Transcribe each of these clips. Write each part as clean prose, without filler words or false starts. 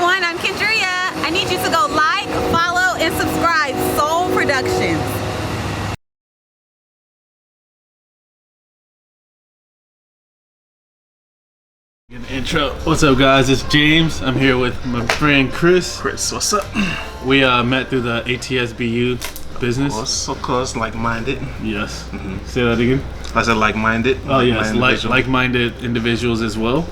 everyone, I'm Kendria. I need you to go like, follow, and subscribe Soul Productions. Intro. What's up, guys? It's James. I'm here with my friend Chris. Chris, what's up? We met through the ATSBU business. So close, like-minded. Yes. Say that again. I said like-minded. Oh yes, like-minded individuals as well.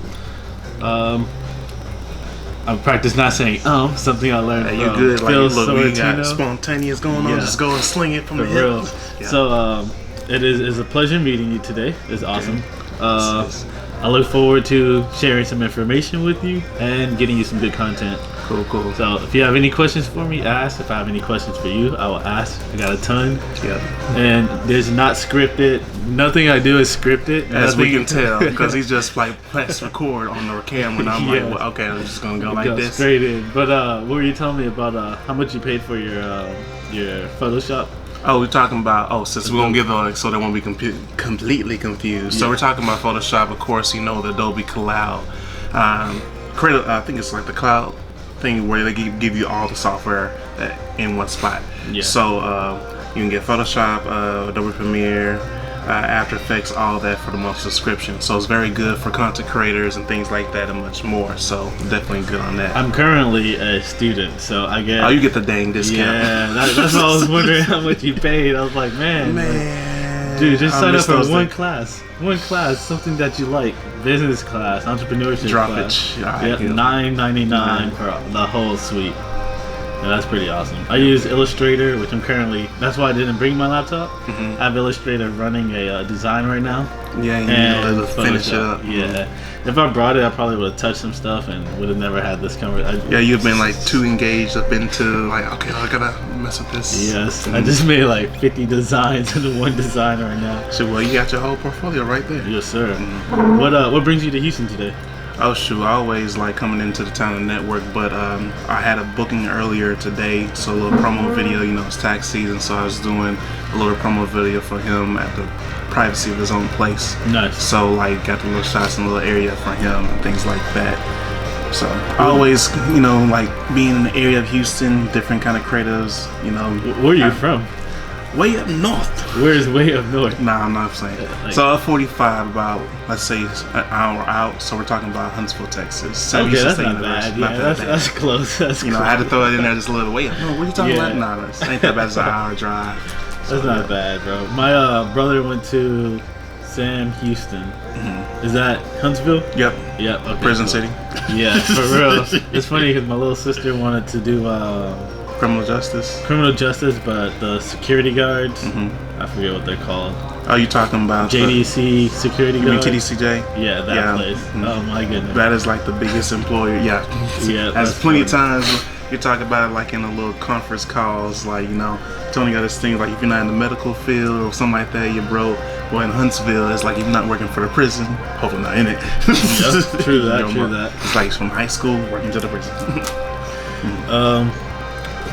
I practice not saying something I learned Hey, from you good? Like, Phil look, we got Sorrentino. spontaneous going on. Just go and sling it from the real. hip. Yeah. So it's a pleasure meeting you today. It's awesome. I look forward to sharing some information with you and getting you some good content. Cool. So if you have any questions for me, ask. If I have any questions for you, I will ask. I got a ton. Yeah. And there's not scripted. Nothing I do is scripted. As we can tell, because he's just like press record on the camera, and I'm like, well, okay, I'm just gonna go like this. Straight in. But what were you telling me about how much you paid for your Photoshop? Oh, we're talking about, since we're going to give so they won't be completely confused. So we're talking about Photoshop, of course, you know, the Adobe Cloud. I think it's like the cloud thing where they give you all the software in one spot. Yeah. So you can get Photoshop, Adobe Premiere, After Effects, all that for the month subscription. So it's very good for content creators and things like that and much more. So definitely good on that. I'm currently a student, so I get... Oh, you get the dang discount. Yeah, that's why I was wondering how much you paid. I was like, man. Dude, just sign up for one class, something that you like. Business class, entrepreneurship class. Drop it. Yep, $9.99 for the whole suite. Yeah, that's pretty awesome. I use Illustrator, which I'm currently... That's why I didn't bring my laptop. I have Illustrator running a design right now. Yeah, and to finish it up. Yeah. If I brought it, I probably would have touched some stuff and would have never had this conversation. Yeah, you've been like too engaged up into like, okay, I gotta mess with this. Yes, I just made like 50 designs into one design right now. So, well, you got your whole portfolio right there. Yes, sir. What brings you to Houston today? Oh shoot, I always like coming into the town and network, but I had a booking earlier today, so a little promo video, you know, it's tax season, so I was doing a little promo video for him at the privacy of his own place. Nice. So like got the little shots in the little area for him and things like that. So I always, you know, like being in the area of Houston, different kind of creatives, you know. Where are you from? Way up north. Where's way up north? Nah, I'm not saying. So 45, about, let's say, an hour out. So we're talking about Huntsville, Texas. Okay, that's not bad. Yeah, that's close. That's you know, I had to throw it in there just a little way up. No, what are you talking about? Nah, it ain't that bad. It's an hour drive. So, that's not bad, bro. My brother went to Sam Houston. Is that Huntsville? Yep. Okay, Prison City. Yeah, for real. It's funny because my little sister wanted to do criminal justice, but the security guards, I forget what they're called. Oh, you talking about JDC security guard? You mean TDCJ? Yeah, that place. Oh my goodness. That is like the biggest employer. Yeah. As plenty of times you talk about it like in a little conference calls, like, you know, Tony got this thing like if you're not in the medical field or something like that, you're broke. Well, in Huntsville, it's like if you're not working for the prison, hopefully not in it. Yep, true that. It's like from high school working to the prison.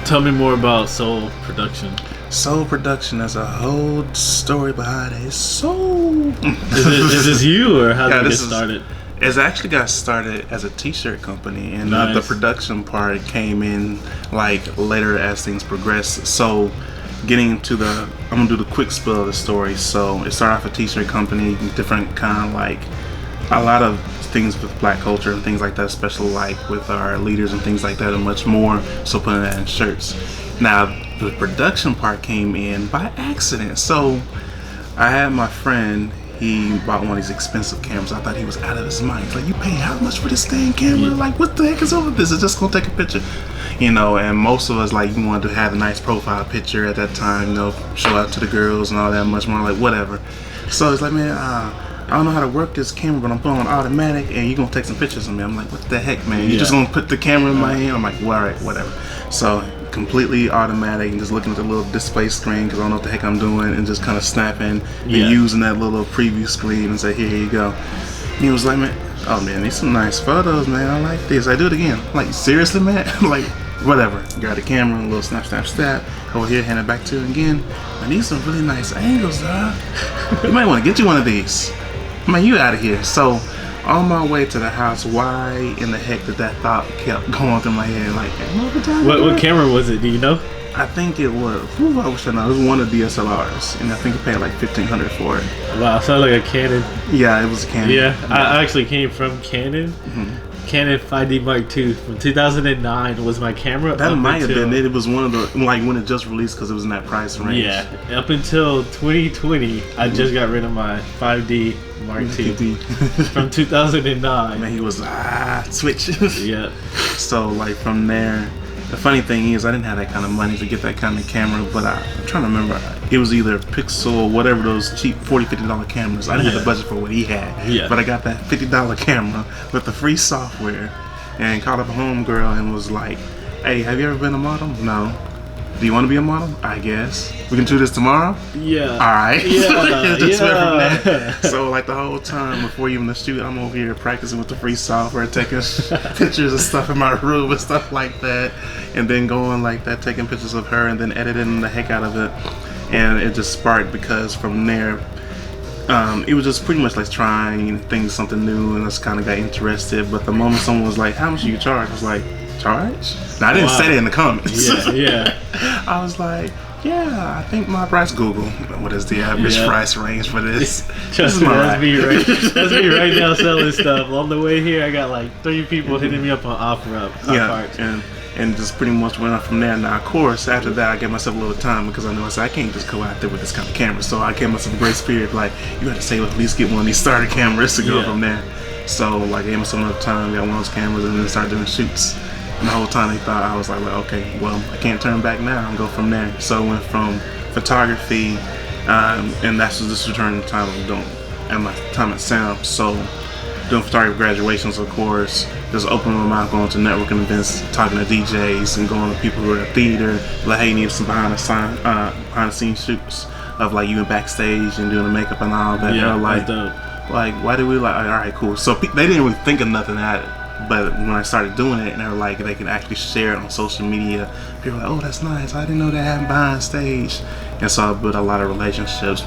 Tell me more about Soul Production. Soul Production, there's a whole story behind it. It's so... Is this you, or how did it get started? It actually got started as a t-shirt company, and nice. The production part came in like later as things progressed. So getting into I'm gonna do the quick spill of the story. So it started off a t-shirt company, different kind of like a lot of things with black culture and things like that, especially like with our leaders and things like that and much more, so putting that in shirts. Now the production part came in by accident. So I had my friend, he bought one of these expensive cameras. I thought he was out of his mind. He's like, you pay how much for this dang camera? Like, what the heck is over this? It's just gonna take a picture. You know, and most of us, like, you wanted to have a nice profile picture at that time, you know, show out to the girls and all that, much more, like, whatever. So it's like, man, I don't know how to work this camera, but I'm putting on automatic, and you're gonna take some pictures of me. I'm like, what the heck, man? You're just gonna put the camera in my hand? I'm like, well, all right, whatever. So completely automatic and just looking at the little display screen because I don't know what the heck I'm doing, and just kind of snapping and using that little preview screen and say, here you go. And he was like, man, oh man, these some nice photos, man. I like this. I do it again. I'm like, seriously, man? Like, whatever. Got the camera, a little snap, snap, snap. Over here, hand it back to him again. Man, these some really nice angles, dog. You might want to get you one of these. Man, you out of here. So On my way to the house, why in the heck did that thought kept going through my head? Like, am I a photographer? What camera was it? Do you know? I think it was. I wish I know. It was one of the DSLRs, and I think I paid like $1,500 for it. Wow, sounds like a Canon. Yeah, it was a Canon. Yeah, I actually came from Canon. Canon 5D Mark II from 2009 was my camera. That up might have until- been it. It was one of the, like, when it just released because it was in that price range. Yeah, up until 2020, I just got rid of my 5D Mark II from 2009. Man, he was switch. Yeah, So like from there, the funny thing is I didn't have that kind of money to get that kind of camera, but I'm trying to remember. It was either Pixel, whatever those cheap $40, $50 cameras. I didn't have the budget for what he had, Yeah. but I got that $50 camera with the free software, and called up a homegirl and was like, "Hey, have you ever been a model? No. Do you want to be a model? I guess we can do this tomorrow. yeah. All right." Yeah, Just went from yeah. there. So like the whole time before even the shoot, I'm over here practicing with the free software, taking pictures of stuff in my room and stuff like that, and then going like that, taking pictures of her and then editing the heck out of it. And it just sparked because from there, it was just pretty much like trying things, something new, and I just kind of got interested. But the moment someone was like, "How much do you charge?" I was like, "Charge?" Now I didn't Wow. say that in the comments. Yeah, yeah. I was like, "Yeah, I think my price." Google, what is the average Yeah. price range for this? This Trust is me, my that's ride. me right. That's me right now selling stuff. On the way here, I got like 3 people hitting me up on OfferUp. Yeah, and just pretty much went on from there. Now, of course, after that, I gave myself a little time because I knew I can't just go out there with this kind of camera. So I gave myself a grace period, like, you got to save at least get one of these starter cameras to go Yeah. from there. So like, I gave myself enough time, got one of those cameras, and then started doing shoots. And the whole time they thought I was like, okay, well, I can't turn back now and go from there. So I went from photography, and this was during the time of doing, at my time at Sam. So doing photography graduations, of course, just opening my mouth, going to networking events, talking to DJs, and going to people who are at theater, like, hey, you need some behind the scenes shoots of like you in backstage and doing the makeup and all that. Yeah, They're like, that's dope. like, why do we like? All right, cool. So they didn't really think of nothing at it, but when I started doing it, and they were like, they can actually share it on social media. People were like, oh, that's nice. I didn't know that happened behind stage. And so I built a lot of relationships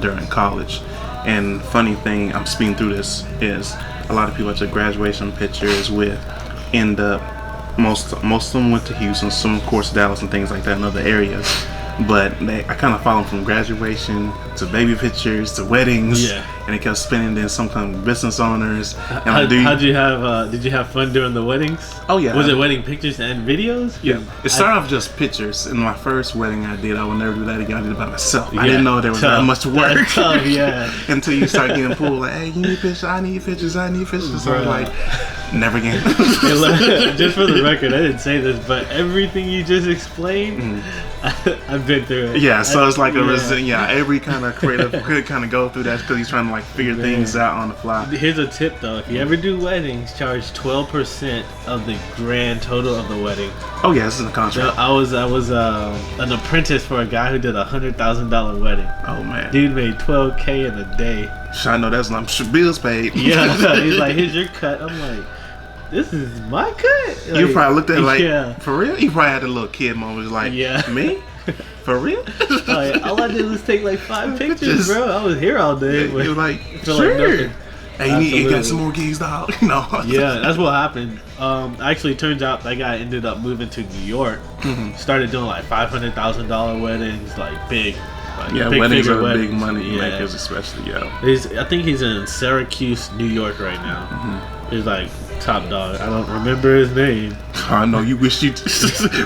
during college. And funny thing, I'm speeding through this, is a lot of people I took graduation pictures with end up, most of them went to Houston, some of course Dallas and things like that in other areas. But I kind of followed them from graduation to baby pictures to weddings, Yeah. and it kept spinning. Then some kind of business owners. And How'd you have? Did you have fun during the weddings? Oh, yeah. Was it wedding pictures and videos? Yeah, it started off just pictures. In my first wedding I did, I will never do that again. I did it by myself. I didn't know there was that Tough. much work. That's tough, yeah. Until you start getting pulled, like, hey, you need pictures, I need pictures, I need pictures. So I'm Bruh. like, never again. Hey, look, just for the record, I didn't say this, but everything you just explained, I've been through it. Yeah, so it's like Yeah. every kind of creative could kind of go through that because he's trying to like figure things out on the fly. Here's a tip though: if you ever do weddings, charge 12% of the grand total of the wedding. Oh yeah, this is in the So contract. I was an apprentice for a guy who did a $100,000 wedding. Oh man, Dude made $12K in a day. I know that's not bills paid. Yeah, he's like, here's your cut. I'm like, this is my cut. You Like, probably looked at it like, yeah. for real? You probably had a little kid moment, like, Yeah. me? For real? Like, all I did was take like 5 pictures, Just- bro. I was here all day. but You're like, I feel like sure. nothing. Hey, you got Absolutely. some more gigs, dog? No. Yeah, that's what happened. Actually, turns out that guy ended up moving to New York. Started doing like $500,000 weddings, like big. Like Yeah, big weddings figure are big weddings. money Yeah. makers, especially, yo. I think he's in Syracuse, New York right now. Mm-hmm. He's like top dog. I don't remember his name. I know you wish you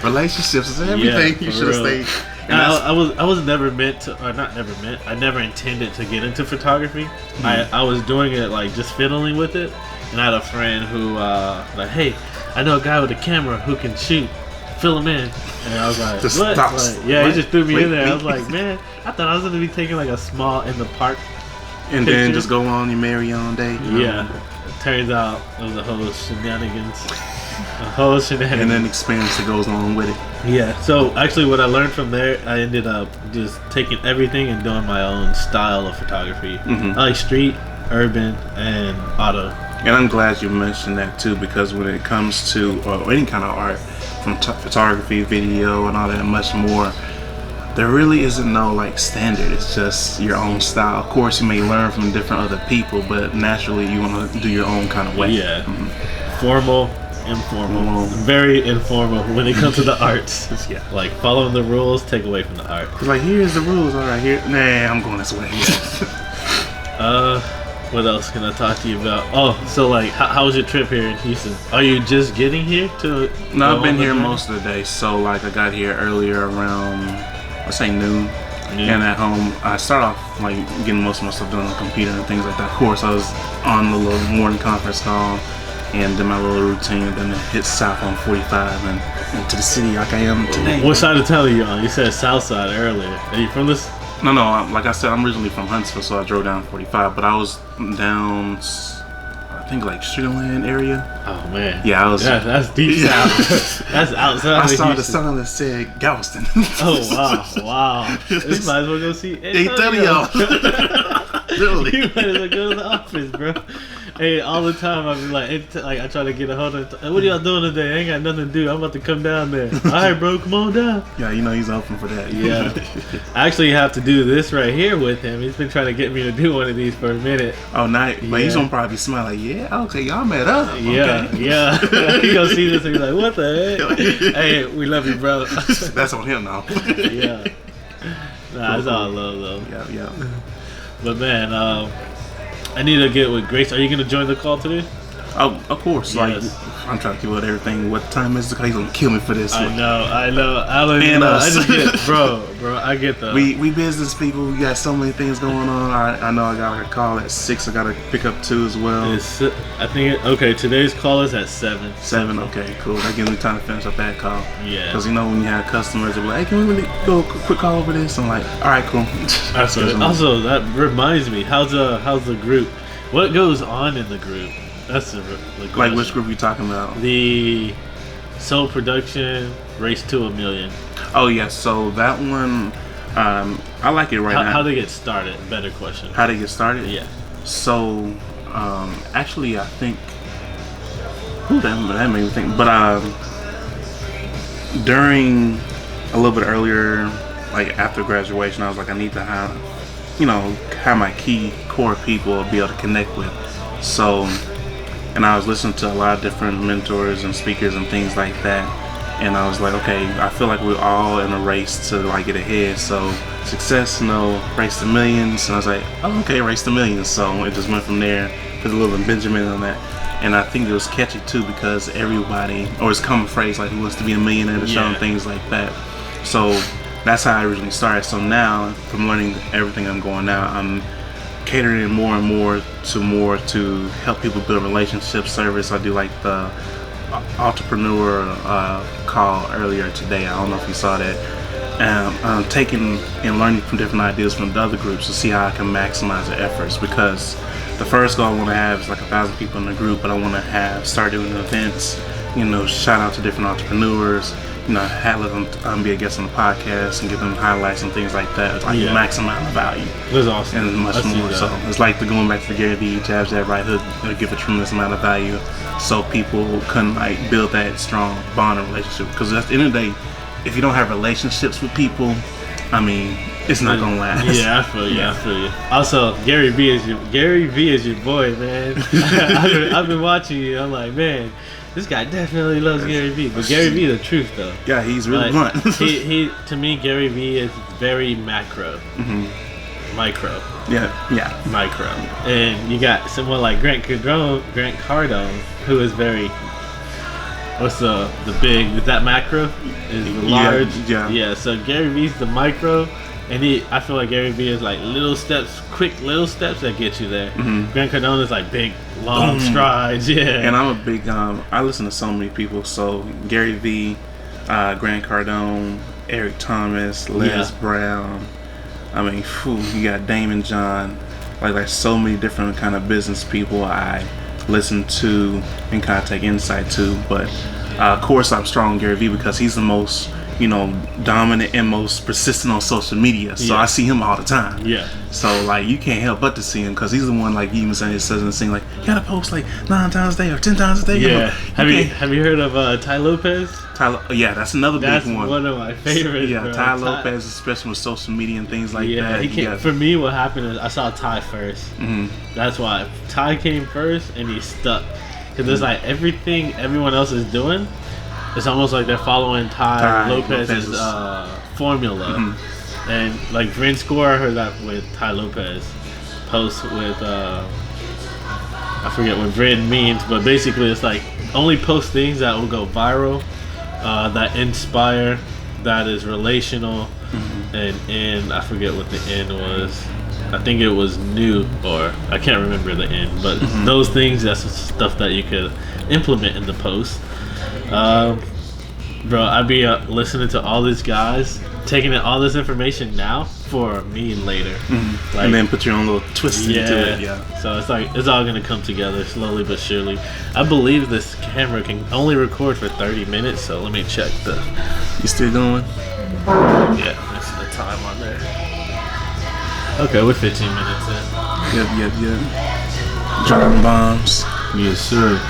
relationships is everything. Yeah, You for should have real. stayed. And that's- I was never meant to, or not never meant. I never intended to get into photography. Mm-hmm. I was doing it like just fiddling with it, and I had a friend who like, hey, I know a guy with a camera who can shoot. Fill him in, and I was like, Just what? stop. Like, yeah, What? he just threw me Wait, in there. I wait. was like, man, I thought I was gonna be taking like a small in the park. and then picture. just go on your merry own day. you know? Yeah, turns out it was a whole shenanigans. A whole shenanigans. And then the experience that goes along with it. Yeah. So actually, what I learned from there, I ended up just taking everything and doing my own style of photography. Mhm. I like street, urban, and auto. And I'm glad you mentioned that too, because when it comes to any kind of art, from photography, video, and all that, much more, there really isn't no like standard. It's just your own style. Of course, you may learn from different other people, but naturally you want to do your own kind of way. Yeah. Formal, informal, very informal when it comes to the arts. Yeah. Like following the rules, take away from the art. It's like, here's the rules. All right, here. Nah, I'm going this way. What else can I talk to you about? Oh, so like, how was your trip here in Houston? Are you just getting here to? No, I've been here journey? most of the day. So like, I got here earlier around, let's say noon. Yeah. And at home, I start off like getting most of my stuff done on the computer and things like that. Of course, I was on the little morning conference call and did my little routine, and then hit south on 45 and into the city like I am today. What side of town are you on? You said south side earlier. Are you from this? No, like I said, I'm originally from Huntsville, so I drove down 45, but I was down, I think like Sugarland area. Oh man. Yeah, I was. Yeah, that's deep south. That's outside I of saw the Houston. sign that said Galveston. Oh wow. You might as well go see Antonio. Literally. You might as well go to the office, bro. Hey, all the time I be like, I try to get a hold of. What are y'all doing today? I ain't got nothing to do. I'm about to come down there. All right, bro, come on down. Yeah, you know he's open for that. Yeah. I actually have to do this right here with him. He's been trying to get me to do one of these for a minute. Oh, night. But he's Yeah. gonna probably be smiling like, yeah, okay, y'all met up. Yeah, Okay. yeah. He gonna see this and be like, what the heck? Hey, we love you, bro. That's on him now. Yeah. Nah, it's all love though. Yeah. But man, I need to get with Grace. Are you gonna join the call today? Oh, of course. Yes. Like, I'm trying to keep up with everything. What time is it? He's gonna kill me for this. I know. I don't even And know. us. I just get, bro. I get the. We business people. We got so many things going on. I know I got a call at 6. I got to pick up 2 as well. I think okay. Today's call is at 7. 7. Okay, cool. That gives me time to finish up that call. Yeah. Because you know when you have customers, they'll be like, hey, can we really go a quick call over this? I'm like, all right, cool. Also, that reminds me. How's the group? What goes on in the group? That's the Like question. which group you talking about? The Soul Production Race to a Million. Oh yeah, so that one, I like it right now. How they get started? Better question. How they get started? Yeah. So, actually, I think. Ooh, that made me think. But during a little bit earlier, like after graduation, I was like, I need to have my key core people to be able to connect with. So, and I was listening to a lot of different mentors and speakers and things like that. And I was like, okay, I feel like we're all in a race to like get ahead. So success, race to millions. And I was like, oh, okay, race to millions. So it just went from there. Put a little Benjamin on that. And I think it was catchy too because everybody, or it's a common phrase like who wants to be a millionaire, to show and things like that. So that's how I originally started. So now, from learning everything I'm going now, I'm catering more and more to help people build relationships, service. I do like the entrepreneur call earlier today. I don't know if you saw that. I'm taking and learning from different ideas from the other groups to see how I can maximize the efforts, because the first goal I want to have is like 1,000 people in the group, but I want to start doing events, shout out to different entrepreneurs, have them be a guest on the podcast and give them highlights and things like that, like maximize the value. That's awesome. And much more. So it's like going back to the Gary Vee, jab, right hook, it'll give a tremendous amount of value so people can like build that strong bond and relationship. Because at the end of the day, if you don't have relationships with people, I mean, it's not gonna last. Yeah, I feel you. I feel you. Also, Gary Vee is your boy, man. I've been watching you. I'm like, man, this guy definitely loves Gary Vee. But Gary Vee, the truth though. Yeah, he's really blunt. he to me, Gary Vee is very macro, micro, micro. And you got someone like Grant Cardone, who is very. What's the big? Is that macro? Is the large? Yeah. So Gary Vee's the micro, and I feel like Gary Vee is like quick little steps that get you there. Grant Cardone is like big, long strides. Yeah. And I'm a big. I listen to so many people. So Gary Vee, Grant Cardone, Eric Thomas, Les Brown. I mean, you got Damon John. Like so many different kind of business people I listen to and kind of take insight to. But of course I'm strong on Gary Vee because he's the most dominant and most persistent on social media. So I see him all the time. Yeah. So like you can't help but to see him because he's the one like he even says in the scene like you gotta post like 9 times a day or 10 times a day. Yeah. Have you heard of Ty Lopez? Yeah, that's another big one. That's one of my favorites. Yeah, Ty Lopez, especially with social media and things like that. He came, for me, what happened is I saw Ty first. That's why Ty came first and he stuck. Because it's like everything everyone else is doing, it's almost like they're following Ty Lopez's formula. And like Bryn Score, I heard that with Ty Lopez. Post with, I forget what Bryn means, but basically it's like only post things that will go viral, that inspire, that is relational, and I forget what the end was. I think it was new, or I can't remember the end, but those things, that's stuff that you could implement in the post. Bro, I'd be listening to all these guys, taking in all this information now for me later. Like, and then put your own little twist into it. Yeah. So it's like, it's all gonna come together slowly but surely. I believe this camera can only record for 30 minutes, so let me check the... You still going? Yeah, that's the time on there. Okay, we're 15 minutes in. Yep. Dropping bombs. Yes, sir.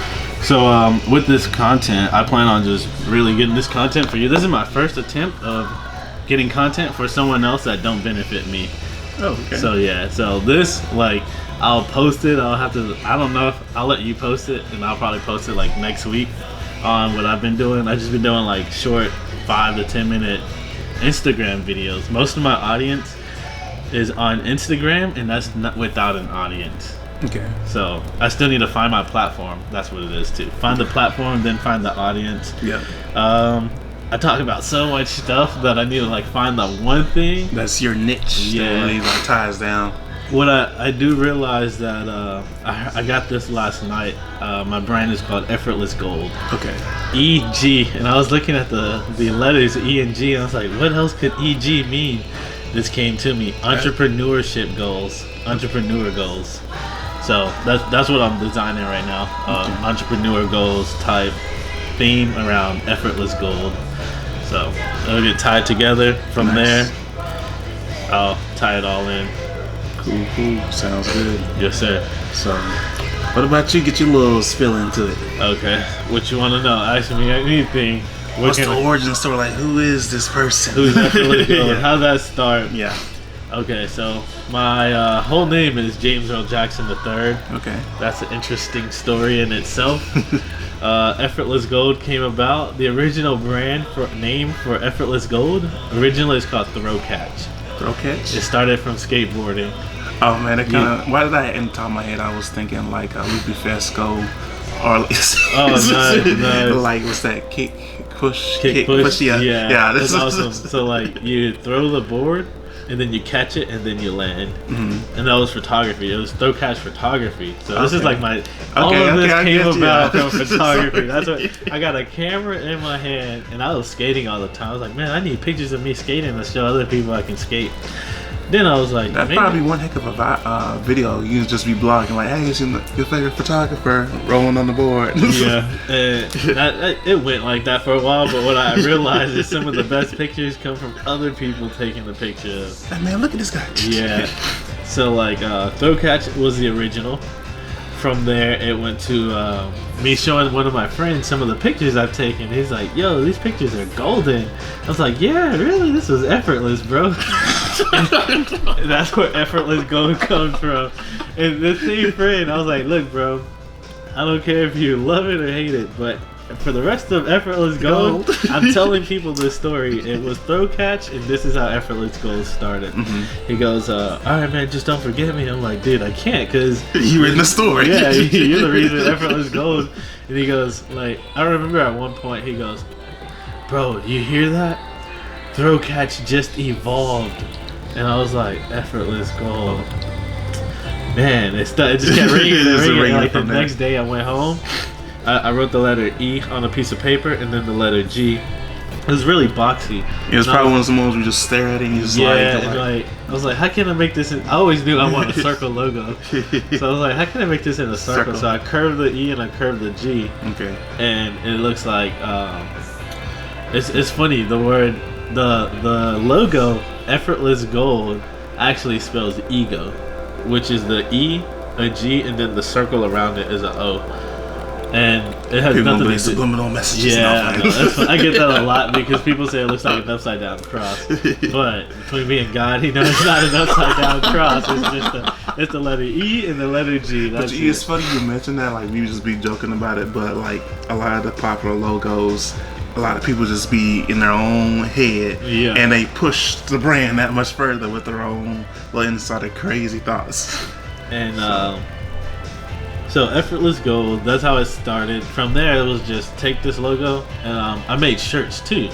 So with this content, I plan on just really getting this content for you. This is my first attempt of getting content for someone else that don't benefit me. Oh, okay. So yeah, so this, like, I'll post it. I don't know if I'll let you post it, and I'll probably post it like next week on what I've been doing. I've just been doing like short 5 to 10 minute Instagram videos. Most of my audience is on Instagram, and that's not without an audience. Okay. So I still need to find my platform. That's what it is too. Find the platform, then find the audience. Yeah. I talk about so much stuff that I need to like find the one thing that's your niche. Yeah. That really like ties down. What I do realize that I got this last night. My brand is called Effortless Gold. Okay. EG, and I was looking at the letters E and G, and I was like, what else could EG mean? This came to me. Entrepreneurship goals. Entrepreneur goals. So that's what I'm designing right now. Entrepreneur goals type theme around effortless gold. So it'll get tied together from there. I'll tie it all in. Cool. Sounds good. Yes, sir. So, what about you? Get your little spill into it. Okay. What you want to know? Ask me anything. What's the origin story? Like, who is this person? Who's effortless gold? How'd that start? Yeah. Okay, so my whole name is James Earl Jackson III. Okay. That's an interesting story in itself. Effortless Gold came about. The original brand name for Effortless Gold originally is called Throw Catch. Throw Catch? It started from skateboarding. Oh man, it kind of. Why did I, in the top of my head, I was thinking like Lupe Fiasco, or nice. Like what's that? Kick push. Yeah. That's awesome. So like you throw the board, and then you catch it, and then you land. And that was photography. It was Throw Catch photography. So this is like my all of this came about from photography. That's what I got a camera in my hand, and I was skating all the time. I was like, man, I need pictures of me skating to show other people I can skate. Then I was like, that'd probably one heck of a video. You can just be blogging like, hey, it's your favorite photographer rolling on the board. Yeah, it went like that for a while. But what I realized is some of the best pictures come from other people taking the picture. Hey, man, look at this guy. Yeah. So like, Throw Catch was the original. From there, it went to me showing one of my friends some of the pictures I've taken. He's like, yo, these pictures are golden. I was like, yeah, really? This was effortless, bro. That's where Effortless Gold comes from. And this same friend, I was like, look, bro, I don't care if you love it or hate it, but for the rest of Effortless Gold, I'm telling people this story. It was Throw Catch, and this is how Effortless Gold started. He goes, all right, man, just don't forget me. I'm like, dude, I can't, because you in the story. Yeah, you're the reason Effortless Gold. And he goes, like, I remember at one point, he goes, bro, you hear that? Throw Catch just evolved. And I was like, Effortless Gold. Man, it just kept ringing. Like the next day I went home, I wrote the letter E on a piece of paper and then the letter G. It was really boxy. It was probably one of the ones you just stare at it and you just like I was like, how can I make this I always knew I want a circle logo. So I was like, how can I make this in a circle? So I curved the E and I curved the G. Okay. And it looks like It's funny. The logo Effortless Gold actually spells ego, which is the E, a G, and then the circle around it is a O. And it has people nothing to do. Subliminal messages. Yeah, I get that a lot because people say it looks like an upside down cross. But between me and God, he knows it's not an upside down cross. It's the letter E and the letter G. But it's funny you mentioned that. Like we just be joking about it, but like a lot of the popular logos, a lot of people just be in their own head, and they push the brand that much further with their own little insider crazy thoughts. And so Effortless Gold, that's how it started. From there, it was just take this logo, and I made shirts too.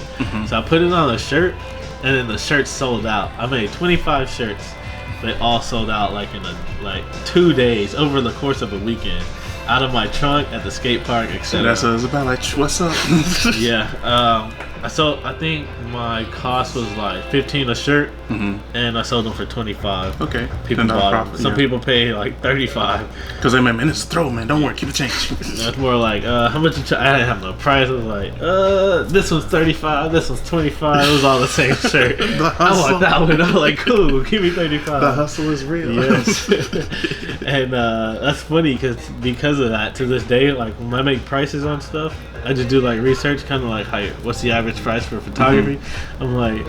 So I put it on a shirt, and then the shirts sold out. I made 25 shirts. They all sold out like in 2 days over the course of a weekend. Out of my trunk at the skate park, etc. That's what it was about. Like, what's up? Yeah. So I think my cost was like $15 a shirt, and I sold them for $25. Okay. People bought them. Some people pay like $35. Because they man, it's a throw, man. Don't worry, keep it change. That's more like, how much you I didn't have no price. I was like, this one's $35, this one's $25. It was all the same shirt. I want that one. I'm like, cool, give me $35. The hustle is real. Yes. And that's funny because of that, to this day, like when I make prices on stuff, I just do like research, kind of like what's the average price for photography. I'm like,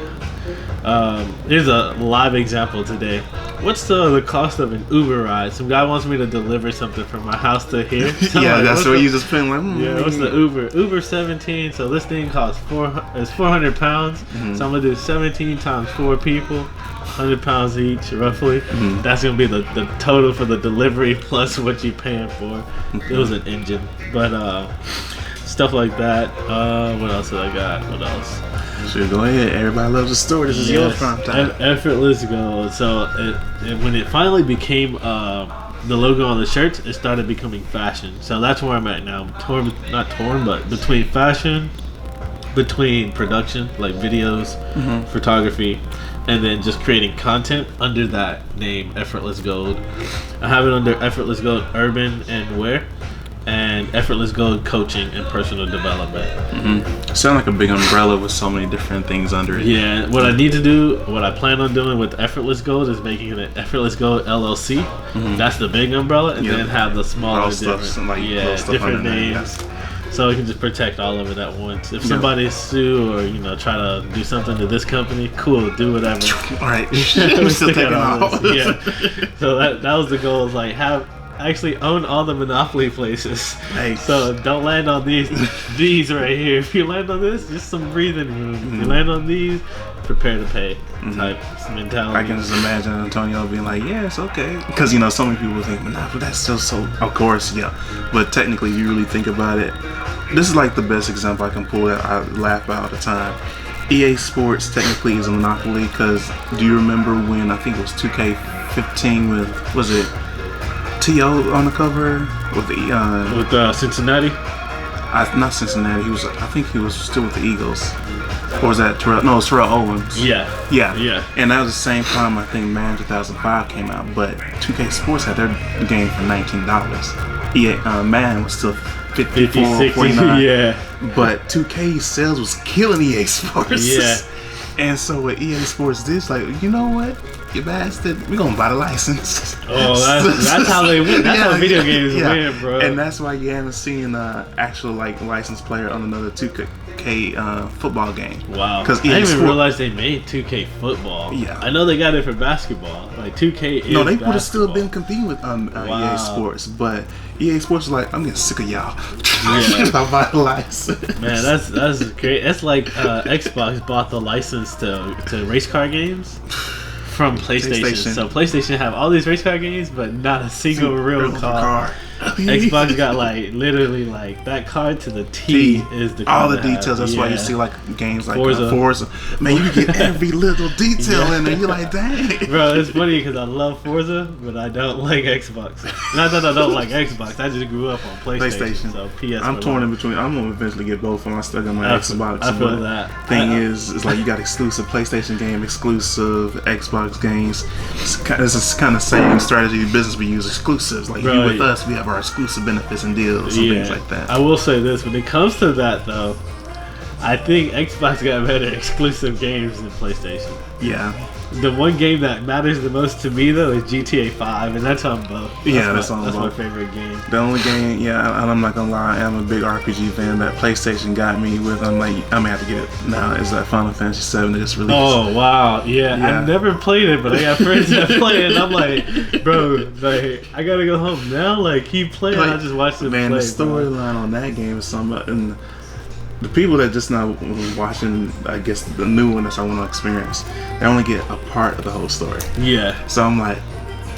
here's a live example today. What's the cost of an Uber ride? Some guy wants me to deliver something from my house to here. So yeah, like, that's what you just put like. Yeah, what's the Uber 17? So this thing costs 400 pounds. So I'm gonna do 17 times 4 people, 100 pounds each, roughly. That's gonna be the total for the delivery plus what you paying for. It was an engine, but stuff like that. What else did I got? What else? Sure, go ahead. Everybody loves a story. This is your prime time. Effortless Gold. So when it finally became the logo on the shirts, it started becoming fashion. So that's where I'm at now. Not torn, but between fashion, between production, like videos, photography, and then just creating content under that name, Effortless Gold. I have it under Effortless Gold Urban and Wear, and Effortless Gold Coaching and Personal Development. Sound like a big umbrella with so many different things under it. Yeah, what I need to do, what I plan on doing with Effortless Gold is making it an Effortless Gold LLC. That's the big umbrella, and then have the smaller different names. So we can just protect all of it at once. If somebody sue or try to do something to this company, cool, do whatever. All right, we're still taking off. Yeah. So that was the goal. Is like actually own all the monopoly places. Nice. So don't land on these right here. If you land on this, just some breathing room. If you land on these, prepare to pay type mentality. I can just imagine Antonio being like, yes, okay. Because so many people think, nah, but that's still so, of course, yeah. But technically, if you really think about it, this is like the best example I can pull that I laugh about all the time. EA Sports technically is a monopoly because do you remember when I think it was 2K15 with, was it T.O. on the cover with Cincinnati? Not Cincinnati. I think he was still with the Eagles. Or was that Terrell? No, it was Terrell Owens. Yeah. And that was the same time I think Madden 2005 came out. But 2K Sports had their game for $19. EA Madden was still 54, 49. Yeah. But 2K sales was killing EA Sports. Yeah. And so what EA Sports did is like, you know what? You bastard, we're gonna buy the license. Oh, that's how they win. That's how video games win, bro. And that's why you haven't seen actual licensed player on another 2K football game. Wow. Because I didn't even realize they made 2K football. Yeah. I know they got it for basketball. Like 2K is No, they would have basketball. still been competing with EA Sports, but EA Sports is like, I'm getting sick of y'all. I'll buy the license. Man, that's great. That's like Xbox bought the license to race car games from PlayStation. So PlayStation have all these race car games, but not a single real car. Xbox got literally that card to the T is the all the details. That's why you see games like Forza. Man, you get every little detail in there. You're like, dang. Bro, it's funny because I love Forza, but I don't like Xbox. Not that I don't like Xbox. I just grew up on PlayStation. So PS. I'm torn in between. I'm gonna eventually get both of them. I still got my Xbox. I feel that. Thing is, it's like you got exclusive PlayStation game, exclusive Xbox games. This is kind of same strategy business we use. Exclusives. Like you with us, we have our exclusive benefits and deals and things like that. I will say this: when it comes to that, though, I think Xbox got better exclusive games than PlayStation. Yeah. The one game that matters the most to me though is GTA 5, and that's on both. That's on both. That's my favorite game. The only game, and I'm not gonna lie, I'm a big RPG fan. That PlayStation got me with. I'm gonna have to get it now. Is that Final Fantasy 7 that just released? Oh wow, yeah. I've never played it, but I got friends that play it. And I'm like, bro, like I gotta go home now. Like keep playing. I just watched it. Man, play, the storyline on that game is something. And the people that just now watching, I guess the new one that I want to experience, they only get a part of the whole story. Yeah. So I'm like,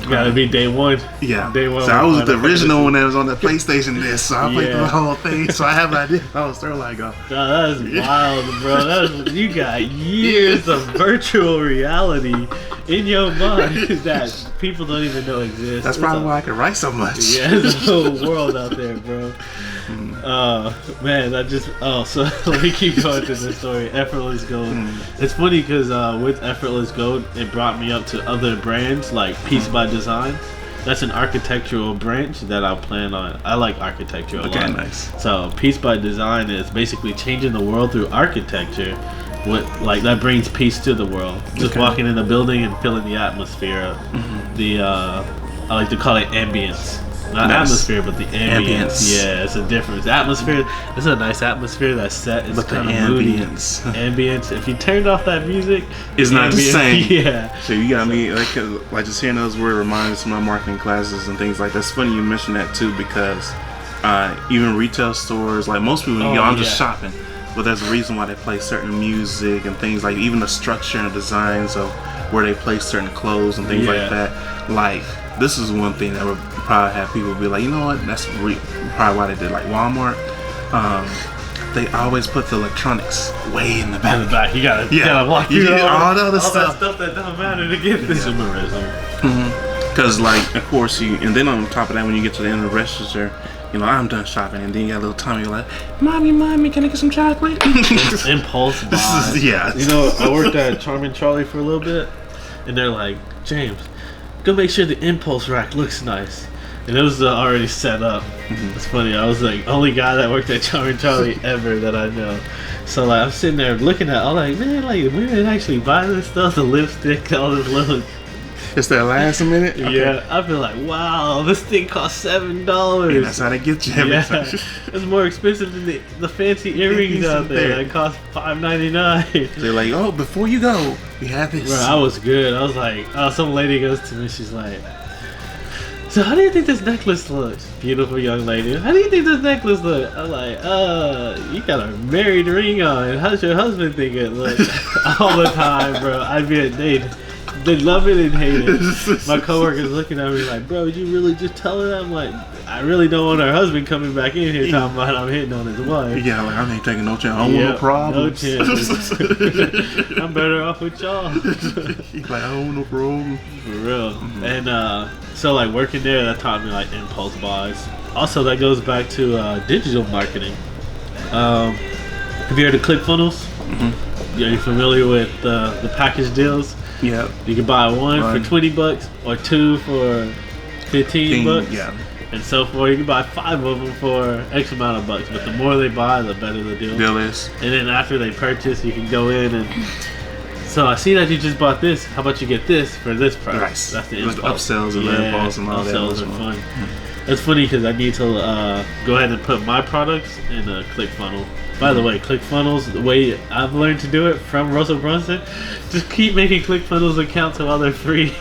gotta be day one. Yeah. Day one. So I was the original one that was on the PlayStation disc, so I played through the whole thing. So I have an idea how the storyline go. No, that's wild, bro. You got years of virtual reality in your mind that people don't even know exist. That's probably why I can write so much. Yeah, there's a whole world out there, bro. Man, so let me keep going to the story. Effortless Gold. It's funny because with Effortless Gold, it brought me up to other brands like Peace by Design. That's an architectural branch that I plan on. I like architecture a lot. Okay, nice. So Peace by Design is basically changing the world through architecture. That brings peace to the world. Just walking in a building and feeling the atmosphere. I like to call it ambience. Not atmosphere, but the ambience. Yeah, it's a difference. Atmosphere. It's a nice atmosphere that's set. It's kind of moody. Ambience. If you turned off that music, it's not the same. Yeah. So you got me like just hearing those words reminds me of my marketing classes and things like that. It's funny you mentioned that too because even retail stores, like most people, I'm just shopping, but there's a reason why they play certain music and things like even the structure and the designs of where they place certain clothes and things like that. Like this is one thing that would probably have people be like, you know what? That's probably why they did like Walmart. They always put the electronics way in the back. In the back, you gotta walk through all the other that stuff that don't matter to get consumerism. Because like, of course, and then on top of that, when you get to the end of the register, I'm done shopping, and then you got a little Tommy like, mommy, can I get some chocolate? Impulse buy. I worked at Charming Charlie for a little bit, and they're like, James, go make sure the impulse rack looks nice. And it was already set up. It's funny, I was like only guy that worked at Charming Charlie ever that I know. So like I'm sitting there looking at, I'm like, man, like women actually buy this stuff, the lipstick, all this little. It's that last minute? Okay. Yeah, I feel like, wow, this thing costs $7. Yeah, that's how they get you every time. It's more expensive than the fancy earrings out there that cost $5.99. They're like, oh, before you go, we have this. Bro, I was good. I was like, some lady goes to me, she's like, so how do you think this necklace looks? Beautiful young lady. How do you think this necklace looks? I'm like, you got a married ring on. How's your husband think it looks? All the time, bro. I'd be at date. They love it and hate it. My coworker's looking at me like, bro, did you really just tell her that? I'm like, I really don't want her husband coming back in here talking about I'm hitting on his wife. Yeah, like I ain't taking no chance. I don't want no problems. No chance. I'm better off with y'all. He's like, I don't want no problems. For real. And so like working there, that taught me like impulse buys. Also, that goes back to digital marketing. Have you heard of ClickFunnels? Are you familiar with the package deals? Yeah. You can buy one for $20 or two for $15. Yeah. And so forth. You can buy 5 of them for X amount of bucks. But the more they buy, the better the deal is. And then after they purchase, you can go in and. So I see that you just bought this. How about you get this for this price? Nice. That's the impulse. Upsells and impulse and all that. Upsells are fun. It's funny because I need to go ahead and put my products in a ClickFunnels. By the way, ClickFunnels, the way I've learned to do it from Russell Brunson, just keep making ClickFunnels accounts while they're free.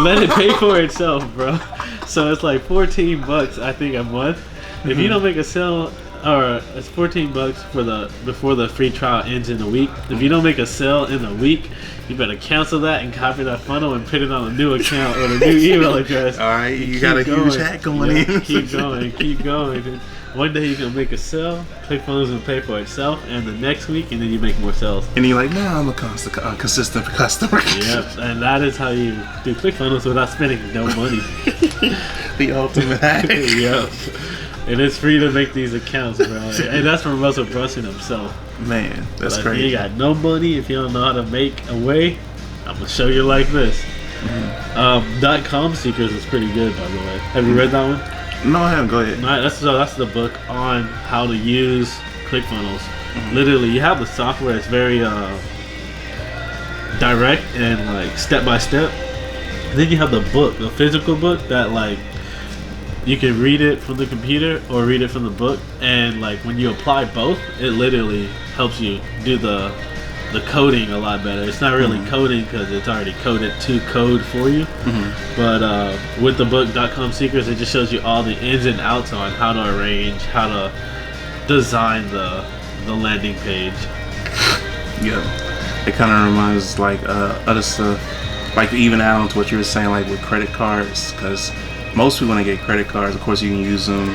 Let it pay for itself, bro. So it's like $14, I think, a month. If you don't make a sale, or it's $14 before the free trial ends in a week. If you don't make a sale in a week, you better cancel that and copy that funnel and put it on a new account or a new email address. All right, you got a huge hack going in. Keep going. And one day you can make a sale, ClickFunnels will pay for itself, and the next week, and then you make more sales. And you're like, nah, I'm a consistent customer. Yep, and that is how you do ClickFunnels without spending no money. The ultimate hack. Yep. And it's free to make these accounts, bro. And that's from Russell Brunson himself. Man, that's crazy. If you got no money, if you don't know how to make a way, I'm going to show you like this. .com Secrets is pretty good, by the way. Have you read that one? No, I haven't. Go ahead. That's the book on how to use ClickFunnels. Literally, you have the software. It's very direct and like step by step. Then you have the book, the physical book that like you can read it from the computer or read it from the book, and like when you apply both, it literally helps you do the coding a lot better. It's not really coding because it's already coded to code for you. But with the book .com Secrets, it just shows you all the ins and outs on how to arrange, how to design the landing page. Yeah, it kind of reminds like other stuff, like even add on to what you were saying, like with credit cards, because most people when they get credit cards, of course you can use them,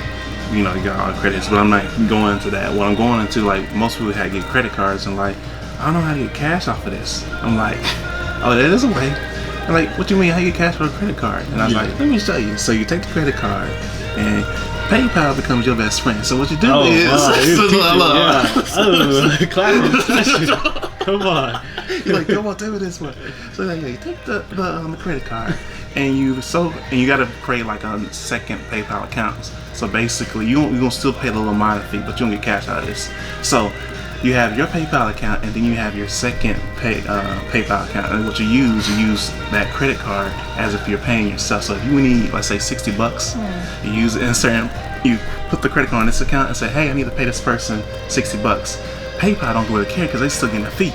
you know, you got all the credits, but I'm not going into that. What I'm going into, like most people had to get credit cards and like, I don't know how to get cash off of this. I'm like, oh, there is a way. I'm like, what do you mean how you get cash for a credit card? And I was like, let me show you. So you take the credit card and PayPal becomes your best friend. So what you do is, come on. You're like, come on, tell me this one. So like, you take the credit card and you got to create like a second PayPal account. So basically, you're gonna still pay the little minor fee, but you don't get cash out of this. So you have your PayPal account, and then you have your second PayPal account. And what you use that credit card as if you're paying yourself. So if you need, let's say, $60, you use you put the credit card on this account and say, hey, I need to pay this person $60. PayPal don't really care because they still getting a fee.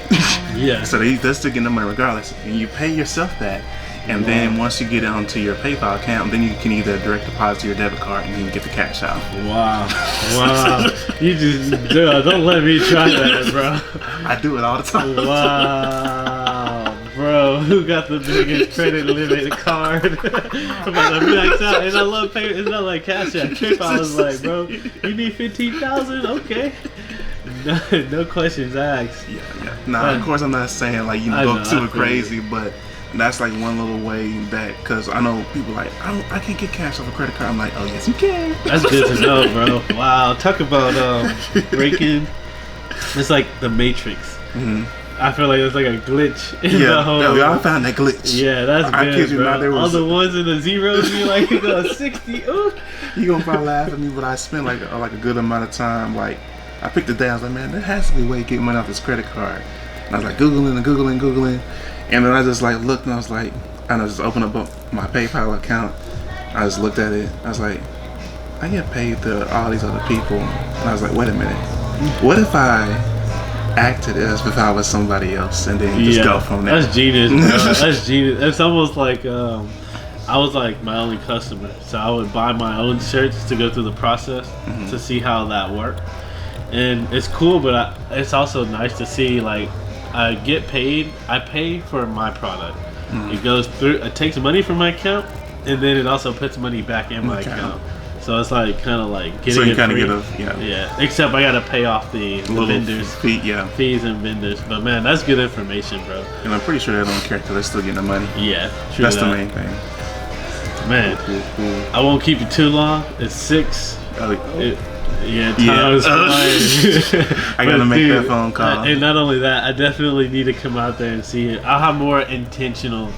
Yeah. So they're still getting the money regardless. And you pay yourself that. And then once you get it onto your PayPal account, then you can either direct deposit your debit card and you can get the cash out. Wow. You just don't let me try that, bro. I do it all the time. Wow, bro. Who got the biggest credit limit card? I'm about to max out, and I love payment. It's not like Cash App. PayPal is like, bro, you need 15,000? Okay. No questions asked. Yeah. Nah, of course I'm not saying like you go super crazy, but that's like one little way that, because I know people like, I can't get cash off a credit card. I'm like, oh yes you can. That's good to know, bro. Wow, talk about breaking. It's like the Matrix. I feel like it's like a glitch in the whole. Yeah, we all found that glitch. Yeah, that's good, kid you bro. not, there was all the ones and the zeros, you like 60. Ooh. You gonna probably laugh at me, but I spent like a good amount of time. Like I picked the day. I was like, man, there has to be a way to get money off this credit card. And I was like googling, and then I just like looked and I was like, I just opened up my PayPal account. I just looked at it. I was like, I get paid to all these other people. And I was like, wait a minute. What if I acted as if I was somebody else and then just go from there? That's genius, bro. That's genius. It's almost like I was like my only customer, so I would buy my own shirts to go through the process to see how that worked. And it's cool, but it's also nice to see like I get paid. I pay for my product. It goes through. It takes money from my account, and then it also puts money back in my account. So it's like kind of like getting. So you kind of get yeah. Except I gotta pay off the vendors, fees and vendors. But man, that's good information, bro. And I'm pretty sure they don't care because they're still getting the money. Yeah, true. That's the main thing. Man, cool. I won't keep you too long. It's 6. Yeah, time's flying. I gotta make that phone call. And not only that, I definitely need to come out there and see it. I'll have more intentional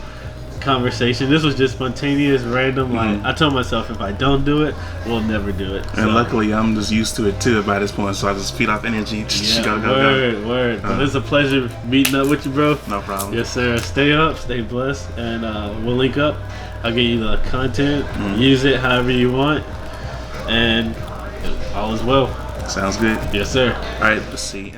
conversation. This was just spontaneous, random. Like I told myself, if I don't do it, we'll never do it. And luckily, I'm just used to it too by this point, so I just feed off energy. Yeah, word. But it's a pleasure meeting up with you, bro. No problem. Yes, sir. Stay up, stay blessed, and we'll link up. I'll get you the content. Use it however you want, and all is well. Sounds good. Yes, sir. All right, let's see.